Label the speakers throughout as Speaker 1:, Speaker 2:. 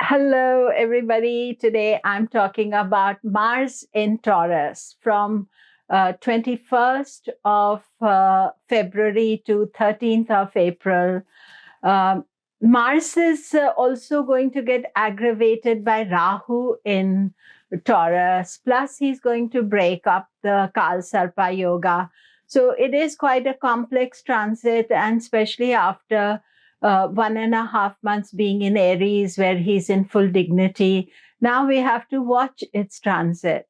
Speaker 1: Hello, everybody. Today I'm talking about Mars in Taurus from 21st of February to 13th of April. Mars is also going to get aggravated by Rahu in Taurus. Plus, he's going to break up the Kal Sarpa Yoga. So it is quite a complex transit, and especially after 1.5 months being in Aries, where he's in full dignity. Now we have to watch its transit.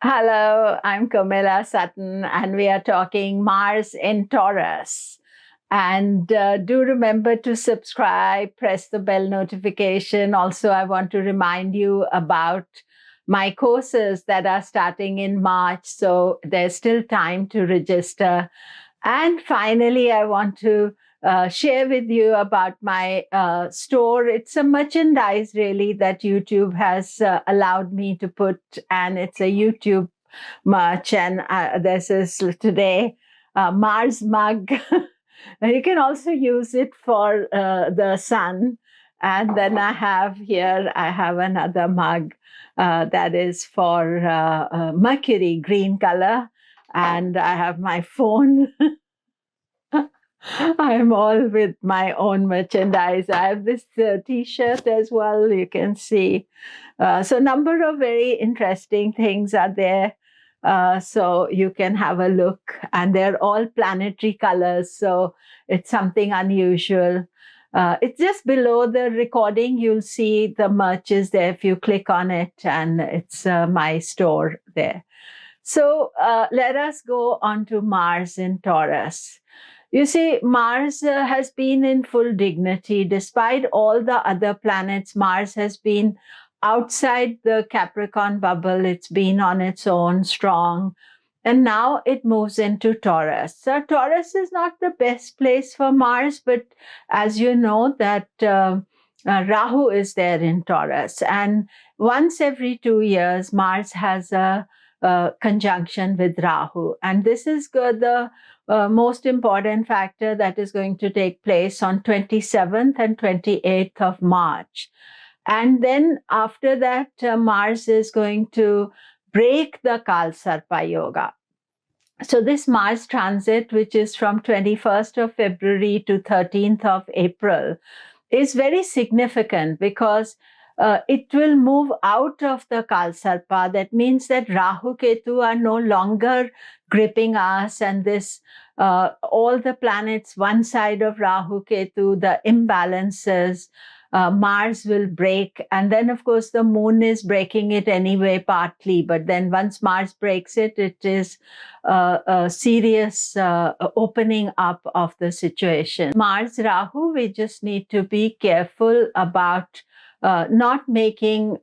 Speaker 1: Hello, I'm Komilla Sutton, and we are talking Mars in Taurus. And do remember to subscribe, press the bell notification. Also, I want to remind you about my courses that are starting in March. So there's still time to register. And finally, I want to share with you about my store. It's a merchandise really that YouTube has allowed me to put, and it's a YouTube merch. And this is today Mars mug. You can also use it for the sun. And then I have another mug that is for Mercury, green color. And I have my phone. I'm all with my own merchandise. I have this t-shirt as well, you can see. So a number of very interesting things are there. So you can have a look, and they're all planetary colors. So it's something unusual. It's just below the recording. You'll see the merch is there if you click on it, and it's my store there. So let us go on to Mars in Taurus. You see, Mars has been in full dignity. Despite all the other planets, Mars has been outside the Capricorn bubble. It's been on its own, strong. And now it moves into Taurus. So Taurus is not the best place for Mars, but as you know that Rahu is there in Taurus. And once every 2 years, Mars has a conjunction with Rahu. And this is the most important factor that is going to take place on 27th and 28th of March. And then after that, Mars is going to break the Kal Sarpa Yoga. So this Mars transit, which is from 21st of February to 13th of April, is very significant because it will move out of the Kal Sarpa. That means that Rahu Ketu are no longer gripping us, and this all the planets, one side of Rahu Ketu, the imbalances, Mars will break. And then, of course, the moon is breaking it anyway, partly. But then once Mars breaks it, it is a serious opening up of the situation. Mars-Rahu, we just need to be careful about not making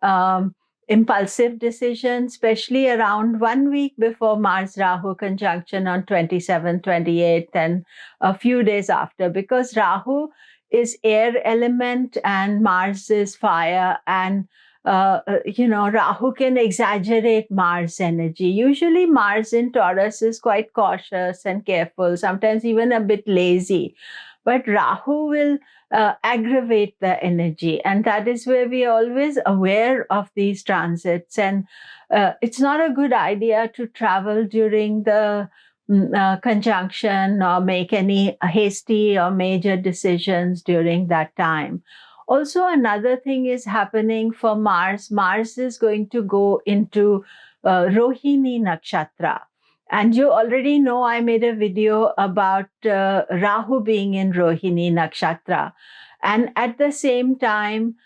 Speaker 1: impulsive decisions, especially around 1 week before Mars-Rahu conjunction on 27th, 28th, and a few days after, because Rahu is air element and Mars is fire, and Rahu can exaggerate Mars energy. Usually Mars in Taurus is quite cautious and careful, sometimes even a bit lazy. But Rahu will aggravate the energy. And that is where we are always aware of these transits. And it's not a good idea to travel during the conjunction or make any hasty or major decisions during that time. Also, another thing is happening for Mars. Mars is going to go into Rohini Nakshatra. And you already know I made a video about Rahu being in Rohini Nakshatra. And at the same time,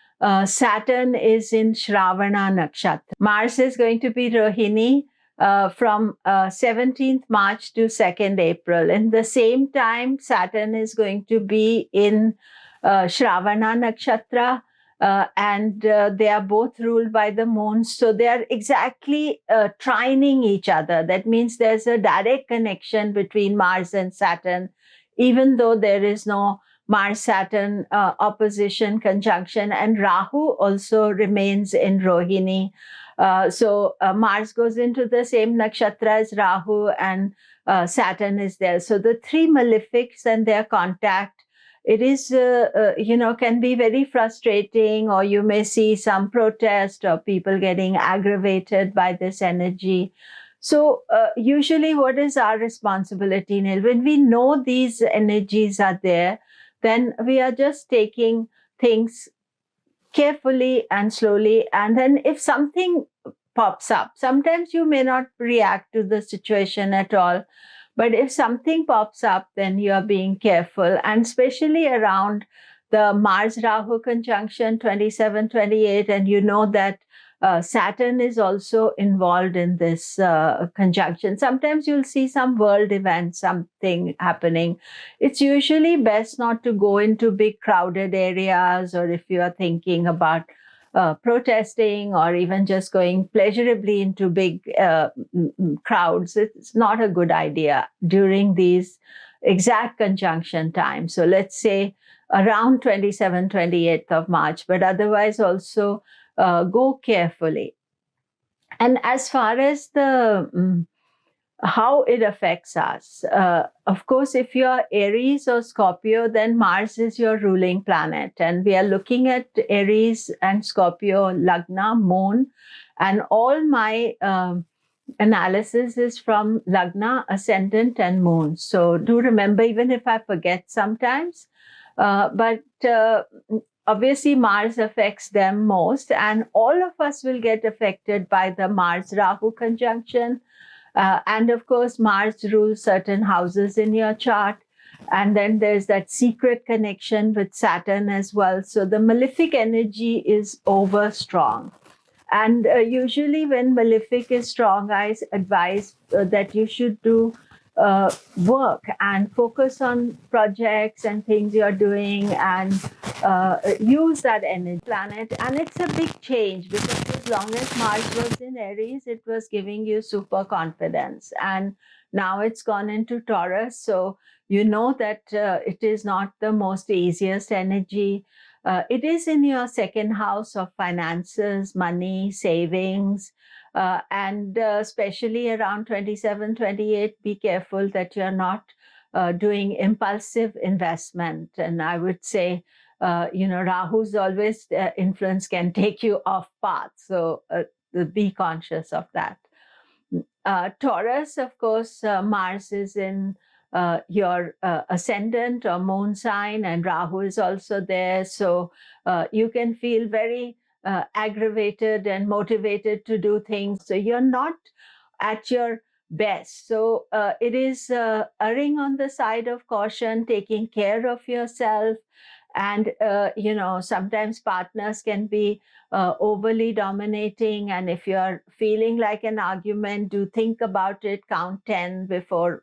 Speaker 1: Saturn is in Shravana Nakshatra. Mars is going to be Rohini from 17th March to 2nd April. In the same time, Saturn is going to be in Shravana Nakshatra. And they are both ruled by the moon. So they are exactly trining each other. That means there's a direct connection between Mars and Saturn, even though there is no Mars-Saturn opposition conjunction, and Rahu also remains in Rohini. So Mars goes into the same nakshatra as Rahu, and Saturn is there. So the three malefics and their contact, it is, can be very frustrating, or you may see some protest or people getting aggravated by this energy. So usually what is our responsibility, Neil? When we know these energies are there, then we are just taking things carefully and slowly. And then if something pops up, sometimes you may not react to the situation at all. But if something pops up, then you are being careful. And especially around the Mars-Rahu conjunction 27, 28, and you know that Saturn is also involved in this conjunction. Sometimes you'll see some world event, something happening. It's usually best not to go into big crowded areas, or if you are thinking about protesting or even just going pleasurably into big crowds, it's not a good idea during these exact conjunction times. So let's say around 27th, 28th of March, but otherwise also go carefully. And as far as the how it affects us, of course, if you are Aries or Scorpio, then Mars is your ruling planet. And we are looking at Aries and Scorpio, Lagna, Moon, and all my analysis is from Lagna, Ascendant, and Moon. So do remember, even if I forget sometimes, but obviously Mars affects them most, and all of us will get affected by the Mars-Rahu conjunction. And of course, Mars rules certain houses in your chart. And then there's that secret connection with Saturn as well. So the malefic energy is over strong. And usually when malefic is strong, I advise that you should do work and focus on projects and things you're doing, and use that energy planet. And it's a big change, because as long as Mars was in Aries, it was giving you super confidence, and now it's gone into Taurus. So you know that it is not the most easiest energy. It is in your second house of finances, money, savings. And especially around 27, 28, be careful that you're not doing impulsive investment. And I would say, Rahu's always influence can take you off path. So be conscious of that. Taurus, of course, Mars is in your ascendant or moon sign, and Rahu is also there. So you can feel very aggravated and motivated to do things. So you're not at your best. So it is erring on the side of caution, taking care of yourself. And, sometimes partners can be overly dominating. And if you're feeling like an argument, do think about it, count 10 before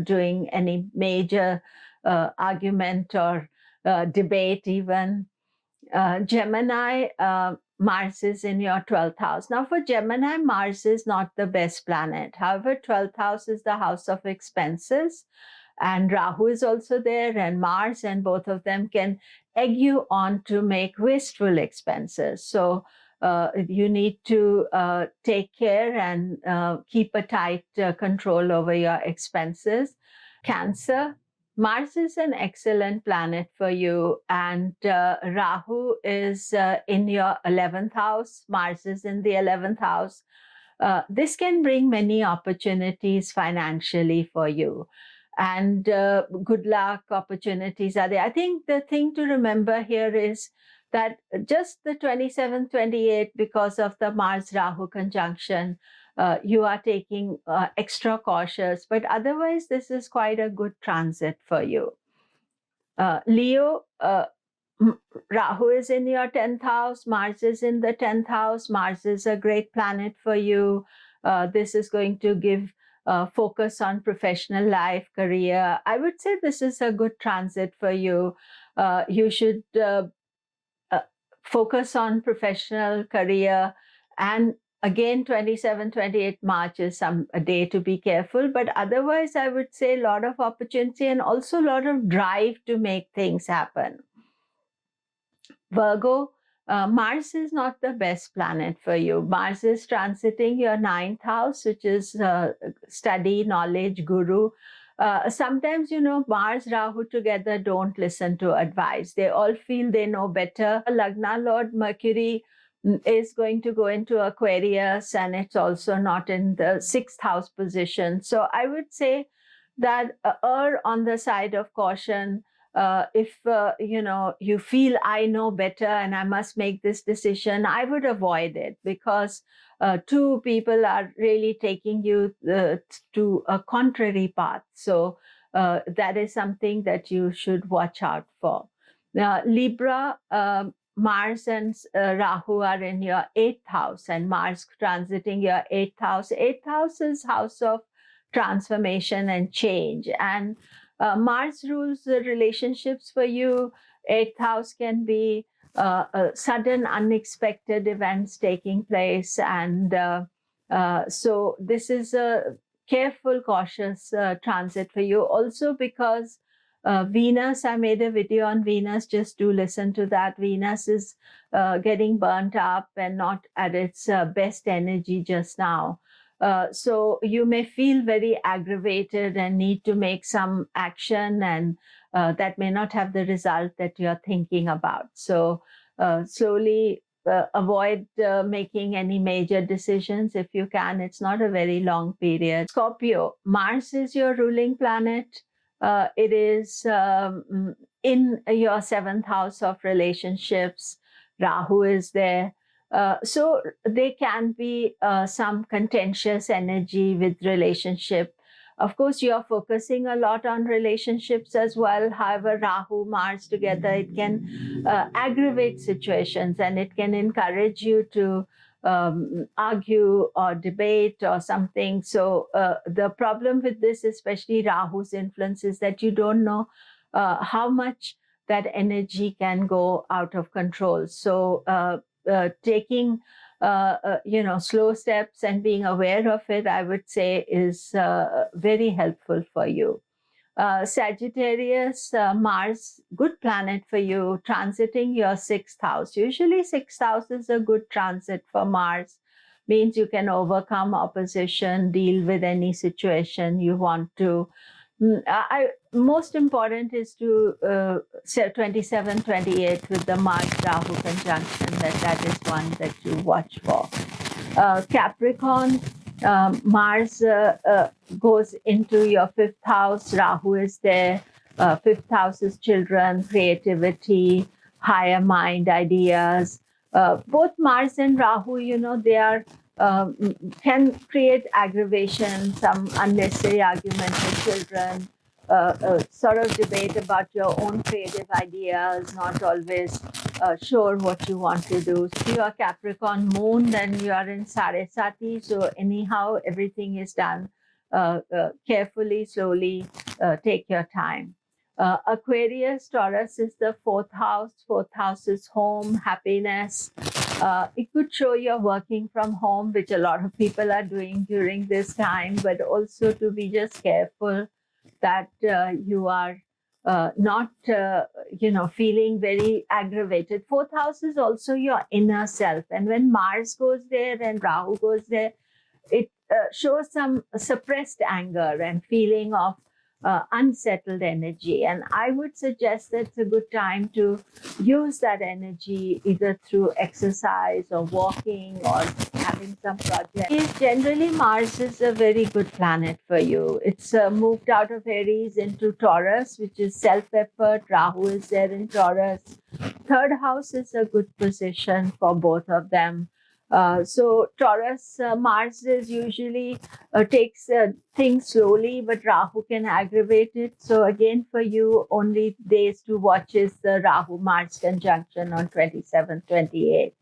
Speaker 1: doing any major argument or debate even. Gemini, Mars is in your 12th house. Now for Gemini, Mars is not the best planet. However, 12th house is the house of expenses. And Rahu is also there, and Mars, and both of them can egg you on to make wasteful expenses. So you need to take care and keep a tight control over your expenses. Cancer, Mars is an excellent planet for you, and Rahu is in your 11th house. Mars is in the 11th house. This can bring many opportunities financially for you. And good luck, opportunities are there. I think the thing to remember here is that just the 27th, 28th, because of the Mars-Rahu conjunction, you are taking extra cautious. But otherwise, this is quite a good transit for you. Leo, Rahu is in your 10th house. Mars is in the 10th house. Mars is a great planet for you. This is going to give focus on professional life, career. I would say this is a good transit for you. You should focus on professional career and again, 27, 28 March is a day to be careful. But otherwise, I would say a lot of opportunity and also a lot of drive to make things happen. Virgo, Mars is not the best planet for you. Mars is transiting your ninth house, which is study, knowledge, guru. Sometimes, Mars, Rahu together don't listen to advice. They all feel they know better. Lagna Lord Mercury is going to go into Aquarius, and it's also not in the sixth house position. So I would say that err on the side of caution. If you feel I know better and I must make this decision, I would avoid it, because two people are really taking you to a contrary path. So that is something that you should watch out for. Now, Libra, Mars and Rahu are in your eighth house, and Mars transiting your eighth house. Eighth house is house of transformation and change, and Mars rules the relationships for you. Eighth house can be sudden, unexpected events taking place. And so this is a careful, cautious transit for you. Also because Venus, I made a video on Venus, just do listen to that. Venus is getting burnt up and not at its best energy just now. So you may feel very aggravated and need to make some action, and that may not have the result that you're thinking about. So slowly avoid making any major decisions if you can. It's not a very long period. Scorpio, Mars is your ruling planet. It is in your seventh house of relationships. Rahu is there. So there can be some contentious energy with relationship. Of course, you're focusing a lot on relationships as well. However, Rahu, Mars together, it can aggravate situations, and it can encourage you to argue or debate or something. So the problem with this, especially Rahu's influence, is that you don't know how much that energy can go out of control. So taking slow steps and being aware of it, I would say, is very helpful for you. Sagittarius, Mars, good planet for you, transiting your sixth house. Usually sixth house is a good transit for Mars. Means you can overcome opposition, deal with any situation you want to. Most important is to say 27, 28 with the Mars-Rahu conjunction, that is one that you watch for. Capricorn, Mars goes into your fifth house. Rahu is there. Fifth house is children, creativity, higher mind, ideas. Both Mars and Rahu, they are can create aggravation, some unnecessary arguments with children, sort of debate about your own creative ideas, not always sure what you want to do. So you are Capricorn moon, then you are in Sarasati. So anyhow, everything is done carefully, slowly, take your time. Aquarius, Taurus is the fourth house. Fourth house is home, happiness. It could show you're working from home, which a lot of people are doing during this time, but also to be just careful that you are not, feeling very aggravated. Fourth house is also your inner self. And when Mars goes there and Rahu goes there, it shows some suppressed anger and feeling of unsettled energy. And I would suggest that it's a good time to use that energy either through exercise or walking or having some project. Generally, Mars is a very good planet for you. It's moved out of Aries into Taurus, which is self-effort. Rahu is there in Taurus. Third house is a good position for both of them. So Taurus, Mars is usually takes things slowly, but Rahu can aggravate it. So again, for you, only days to watch is the Rahu-Mars conjunction on 27th, 28th.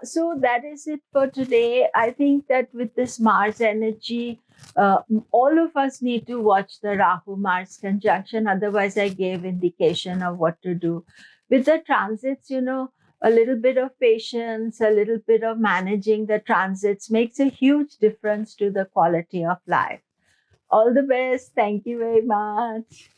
Speaker 1: So that is it for today. I think that with this Mars energy, all of us need to watch the Rahu-Mars conjunction. Otherwise, I gave indication of what to do. With the transits, a little bit of patience, a little bit of managing the transits makes a huge difference to the quality of life. All the best. Thank you very much.